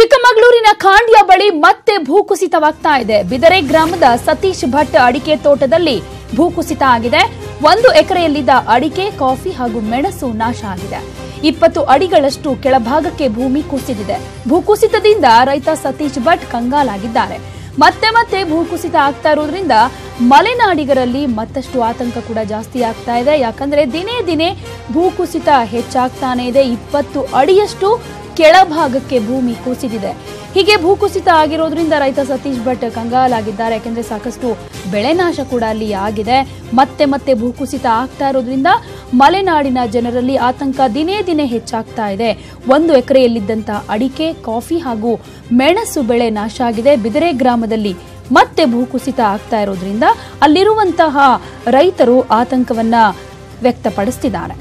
ಚಿಕ್ಕಮಗಳೂರಿನ ಖಾಂಡ್ಯ ಬಳಿ ಮತ್ತೆ ಭೂಕುಸಿತವಾಗ್ತಾ ಇದೆ. ಬಿದರೆ ಗ್ರಾಮದ ಸತೀಶ್ ಭಟ್ ಅಡಿಕೆ ತೋಟದಲ್ಲಿ ಭೂಕುಸಿತ ಆಗಿದೆ. 1 ಎಕರೆಯಲ್ಲಿದ್ದ ಅಡಿಕೆ, ಕಾಫಿ ಹಾಗೂ ಮೆಣಸು ನಾಶ ಆಗಿದೆ. 20 ಅಡಿಗಳಷ್ಟು ಕೆಳಭಾಗಕ್ಕೆ ಭೂಮಿ ಕುಸಿದಿದೆ. ಭೂಕುಸಿತದಿಂದ ರೈತ ಸತೀಶ್ ಭಟ್ ಕಂಗಾಲಾಗಿದ್ದಾರೆ. ಮತ್ತೆ ಭೂಕುಸಿತ ಆಗ್ತಾ ಇರೋದ್ರಿಂದ ಮಲೆನಾಡಿಗರಲ್ಲಿ ಮತ್ತಷ್ಟು ಆತಂಕ ಕೂಡ ಜಾಸ್ತಿ ಆಗ್ತಾ ಇದೆ. ಯಾಕಂದ್ರೆ ದಿನೇ ದಿನೇ ಭೂಕುಸಿತ ಹೆಚ್ಚಾಗ್ತಾನೆ ಇದೆ. 20 ಅಡಿಯಷ್ಟು ಕೆಳಭಾಗಕ್ಕೆ ಭೂಮಿ ಕುಸಿದಿದೆ. ಹೀಗೆ ಭೂಕುಸಿತ ಆಗಿರೋದ್ರಿಂದ ರೈತ ಸತೀಶ್ ಭಟ್ ಕಂಗಾಲಾಗಿದ್ದಾರೆ. ಯಾಕೆಂದ್ರೆ ಸಾಕಷ್ಟು ಬೆಳೆ ನಾಶ ಕೂಡ ಅಲ್ಲಿ ಆಗಿದೆ. ಮತ್ತೆ ಭೂಕುಸಿತ ಆಗ್ತಾ ಇರೋದ್ರಿಂದ ಮಲೆನಾಡಿನ ಜನರಲ್ಲಿ ಆತಂಕ ದಿನೇ ದಿನೇ ಹೆಚ್ಚಾಗ್ತಾ ಇದೆ. 1 ಎಕರೆಯಲ್ಲಿದ್ದಂತ ಅಡಿಕೆ, ಕಾಫಿ ಹಾಗೂ ಮೆಣಸು ಬೆಳೆ ನಾಶ ಆಗಿದೆ. ಬಿದರೆ ಗ್ರಾಮದಲ್ಲಿ ಮತ್ತೆ ಭೂಕುಸಿತ ಆಗ್ತಾ ಇರೋದ್ರಿಂದ ಅಲ್ಲಿರುವಂತಹ ರೈತರು ಆತಂಕವನ್ನ ವ್ಯಕ್ತಪಡಿಸುತ್ತಿದ್ದಾರೆ.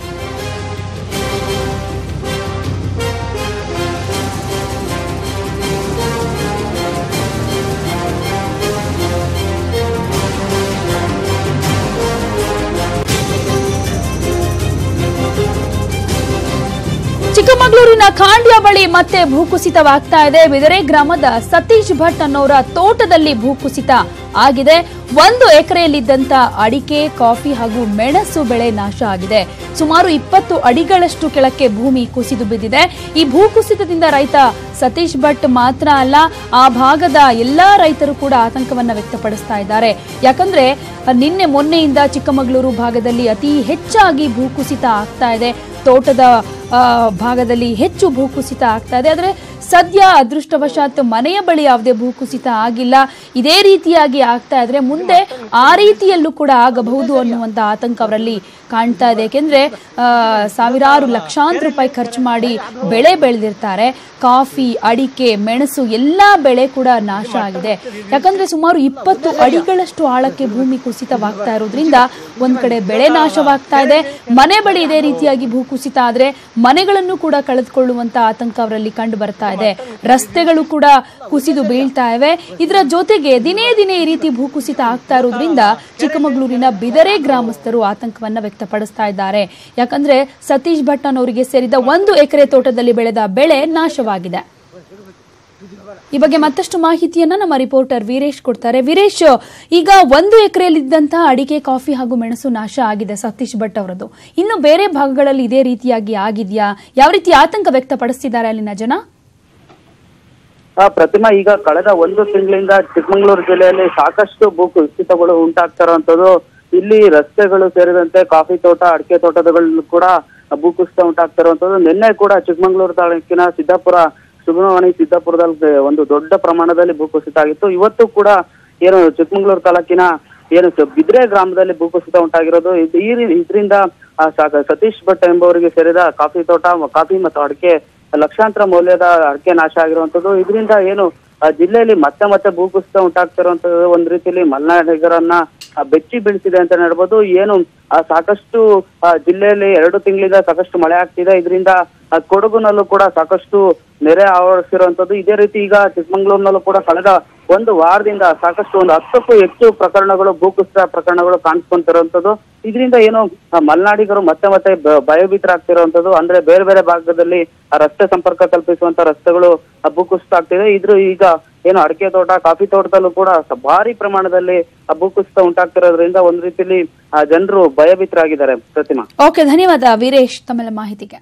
ಚಿಕ್ಕಮಗಳೂರಿನ ಖಾಂಡ್ಯ ಬಳಿ ಮತ್ತೆ ಭೂಕುಸಿತವಾಗ್ತಾ ಇದೆ. ಬಿದರೆ ಗ್ರಾಮದ ಸತೀಶ್ ಭಟ್ ಅನ್ನೋರ ತೋಟದಲ್ಲಿ ಭೂಕುಸಿತ ಆಗಿದೆ. 1 ಎಕರೆಯಲ್ಲಿದ್ದಂತ ಅಡಿಕೆ, ಕಾಫಿ ಹಾಗೂ ಮೆಣಸು ಬೆಳೆ ನಾಶ ಆಗಿದೆ. ಸುಮಾರು 20 ಅಡಿಗಳಷ್ಟು ಕೆಳಕ್ಕೆ ಭೂಮಿ ಕುಸಿದು ಬಿದ್ದಿದೆ. ಈ ಭೂಕುಸಿತದಿಂದ ರೈತ ಸತೀಶ್ ಭಟ್ ಮಾತ್ರ ಅಲ್ಲ, ಆ ಭಾಗದ ಎಲ್ಲಾ ರೈತರು ಕೂಡ ಆತಂಕವನ್ನ ವ್ಯಕ್ತಪಡಿಸ್ತಾ ಇದ್ದಾರೆ. ಯಾಕಂದ್ರೆ ನಿನ್ನೆ ಮೊನ್ನೆಯಿಂದ ಚಿಕ್ಕಮಗಳೂರು ಭಾಗದಲ್ಲಿ ಅತಿ ಹೆಚ್ಚಾಗಿ ಭೂಕುಸಿತ ಆಗ್ತಾ ಇದೆ. ತೋಟದ ಭಾಗದಲ್ಲಿ ಹೆಚ್ಚು ಭೂಕುಸಿತ ಆಗ್ತಾ ಇದೆ. ಆದ್ರೆ ಸದ್ಯ ಅದೃಷ್ಟವಶಾತ್ ಮನೆಯ ಬಳಿ ಯಾವುದೇ ಭೂಕುಸಿತ ಆಗಿಲ್ಲ. ಇದೇ ರೀತಿಯಾಗಿ ಆಗ್ತಾ ಇದ್ರೆ ಮುಂದೆ ಆ ರೀತಿಯಲ್ಲೂ ಕೂಡ ಆಗಬಹುದು ಅನ್ನುವಂತ ಆತಂಕ ಅವರಲ್ಲಿ ಕಾಣ್ತಾ ಇದೆ. ಯಾಕೆಂದ್ರೆ ಸಾವಿರಾರು ಲಕ್ಷಾಂತರ ರೂಪಾಯಿ ಖರ್ಚು ಮಾಡಿ ಬೆಳೆ ಬೆಳೆದಿರ್ತಾರೆ. ಕಾಫಿ, ಅಡಿಕೆ, ಮೆಣಸು ಎಲ್ಲಾ ಬೆಳೆ ಕೂಡ ನಾಶ ಆಗಿದೆ. ಯಾಕಂದ್ರೆ ಸುಮಾರು 20 ಅಡಿಗಳಷ್ಟು ಆಳಕ್ಕೆ ಭೂಮಿ ಕುಸಿತವಾಗ್ತಾ ಇರೋದ್ರಿಂದ ಒಂದ್ ಕಡೆ ಬೆಳೆ ನಾಶವಾಗ್ತಾ ಇದೆ. ಮನೆ ಬಳಿ ಇದೇ ರೀತಿಯಾಗಿ ಭೂಕುಸಿತ ಆದ್ರೆ ಮನೆಗಳನ್ನು ಕೂಡ ಕಳೆದುಕೊಳ್ಳುವಂತ ಆತಂಕ ಅವರಲ್ಲಿ ಕಂಡು ಬರ್ತಾ ಇದೆ. ರಸ್ತೆಗಳು ಕೂಡ ಕುಸಿದು ಬೀಳ್ತಾ ಇವೆ. ಇದರ ಜೊತೆಗೆ ದಿನೇ ದಿನೇ ಈ ರೀತಿ ಭೂಕುಸಿತ ಆಗ್ತಾ ಇರೋದ್ರಿಂದ ಚಿಕ್ಕಮಗಳೂರಿನ ಬಿದರೆ ಗ್ರಾಮಸ್ಥರು ಆತಂಕವನ್ನ ವ್ಯಕ್ತಪಡಿಸ್ತಾ ಇದ್ದಾರೆ. ಯಾಕಂದ್ರೆ ಸತೀಶ್ ಭಟ್ ಅವರಿಗೆ ಸೇರಿದ 1 ಎಕರೆ ತೋಟದಲ್ಲಿ ಬೆಳೆದ ಬೆಳೆ ನಾಶವಾಗಿದೆ. ಈ ಬಗ್ಗೆ ಮತ್ತಷ್ಟು ಮಾಹಿತಿಯನ್ನ ನಮ್ಮ ರಿಪೋರ್ಟರ್ ವೀರೇಶ್ ಕೊಡ್ತಾರೆ. ವೀರೇಶ್, ಈಗ 1 ಎಕರೆಯಲ್ಲಿದ್ದಂತಹ ಅಡಿಕೆ, ಕಾಫಿ ಹಾಗೂ ಮೆಣಸು ನಾಶ ಆಗಿದೆ ಸತೀಶ್ ಭಟ್ ಅವರದ್ದು. ಇನ್ನು ಬೇರೆ ಭಾಗಗಳಲ್ಲಿ ಇದೇ ರೀತಿಯಾಗಿ ಆಗಿದ್ಯಾ? ಯಾವ ರೀತಿ ಆತಂಕ ವ್ಯಕ್ತಪಡಿಸ್ತಿದ್ದಾರೆ ಅಲ್ಲಿನ ಜನ? ಪ್ರತಿಮಾ, ಈಗ ಕಳೆದ 1 ತಿಂಗಳಿಂದ ಚಿಕ್ಕಮಗಳೂರು ಜಿಲ್ಲೆಯಲ್ಲಿ ಸಾಕಷ್ಟು ಭೂಕುಸಿತಗಳು ಉಂಟಾಗ್ತಾ ಇರುವಂತದ್ದು. ಇಲ್ಲಿ ರಸ್ತೆಗಳು ಸೇರಿದಂತೆ ಕಾಫಿ ತೋಟ, ಅಡಿಕೆ ತೋಟಗಳು ಕೂಡ ಭೂಕುಸಿತ ಉಂಟಾಗ್ತಾ ಇರುವಂತದ್ದು. ನಿನ್ನೆ ಕೂಡ ಚಿಕ್ಕಮಗಳೂರು ತಾಲೂಕಿನ ಸುಬ್ರಹ್ಮಣಿ ಸಿದ್ದಾಪುರದಲ್ಲಿ ಒಂದು ದೊಡ್ಡ ಪ್ರಮಾಣದಲ್ಲಿ ಭೂಕುಸಿತ ಆಗಿತ್ತು. ಇವತ್ತು ಕೂಡ ಚಿಕ್ಕಮಗಳೂರು ತಾಲೂಕಿನ ಬಿದ್ರೆ ಗ್ರಾಮದಲ್ಲಿ ಭೂಕುಸಿತ ಉಂಟಾಗಿರೋದು. ಇದರಿಂದ ಸತೀಶ್ ಭಟ್ ಎಂಬುವರಿಗೆ ಸೇರಿದ ಕಾಫಿ ತೋಟ, ಕಾಫಿ ಮತ್ತು ಅಡಿಕೆ ಲಕ್ಷಾಂತರ ಮೌಲ್ಯದ ಅಡಿಕೆ ನಾಶ ಆಗಿರುವಂತದ್ದು. ಇದರಿಂದ ಜಿಲ್ಲೆಯಲ್ಲಿ ಮತ್ತೆ ಭೂಕುಸಿತ ಉಂಟಾಗ್ತಿರುವಂತದ್ದು ಒಂದ್ ರೀತಿಯಲ್ಲಿ ಮಲೆನಾಡಿಗರನ್ನ ಬೆಚ್ಚಿ ಬೀಳಿಸಿದೆ ಅಂತ ಹೇಳ್ಬೋದು. ಸಾಕಷ್ಟು ಜಿಲ್ಲೆಯಲ್ಲಿ 2 ತಿಂಗಳಿಂದ ಸಾಕಷ್ಟು ಮಳೆ ಆಗ್ತಿದೆ. ಇದರಿಂದ ಕೊಡಗುನಲ್ಲೂ ಕೂಡ ಸಾಕಷ್ಟು ನೆರೆ ಆವರಿಸಿರುವಂತದ್ದು. ಇದೇ ರೀತಿ ಈಗ ಚಿಕ್ಕಮಗಳೂರಿನಲ್ಲೂ ಕೂಡ ಕಳೆದ 1 ವಾರದಿಂದ ಸಾಕಷ್ಟು 10ಕ್ಕೂ ಹೆಚ್ಚು ಪ್ರಕರಣಗಳು, ಭೂಕುಸಿತ ಪ್ರಕರಣಗಳು ಕಾಣಿಸ್ಕೊಂತಿರುವಂತದ್ದು. ಇದರಿಂದ ಮಲೆನಾಡಿಗರು ಮತ್ತೆ ಭಯಭೀತರಾಗ್ತಿರುವಂತದ್ದು. ಅಂದ್ರೆ ಬೇರೆ ಭಾಗದಲ್ಲಿ ರಸ್ತೆ ಸಂಪರ್ಕ ಕಲ್ಪಿಸುವಂತ ರಸ್ತೆಗಳು ಭೂಕುಸಿತ ಆಗ್ತಿದೆ. ಈಗ ಅಡಿಕೆ ತೋಟ, ಕಾಫಿ ತೋಟದಲ್ಲೂ ಕೂಡ ಭಾರಿ ಪ್ರಮಾಣದಲ್ಲಿ ಭೂಕುಸಿತ ಉಂಟಾಗ್ತಿರೋದ್ರಿಂದ ಒಂದ್ ರೀತಿಯಲ್ಲಿ ಜನರು ಭಯಭೀತರಾಗಿದ್ದಾರೆ. ಪ್ರತಿಮಾ, ಓಕೆ, ಧನ್ಯವಾದ ವೀರೇಶ್ ತಮ್ಮೆಲ್ಲ ಮಾಹಿತಿಗೆ.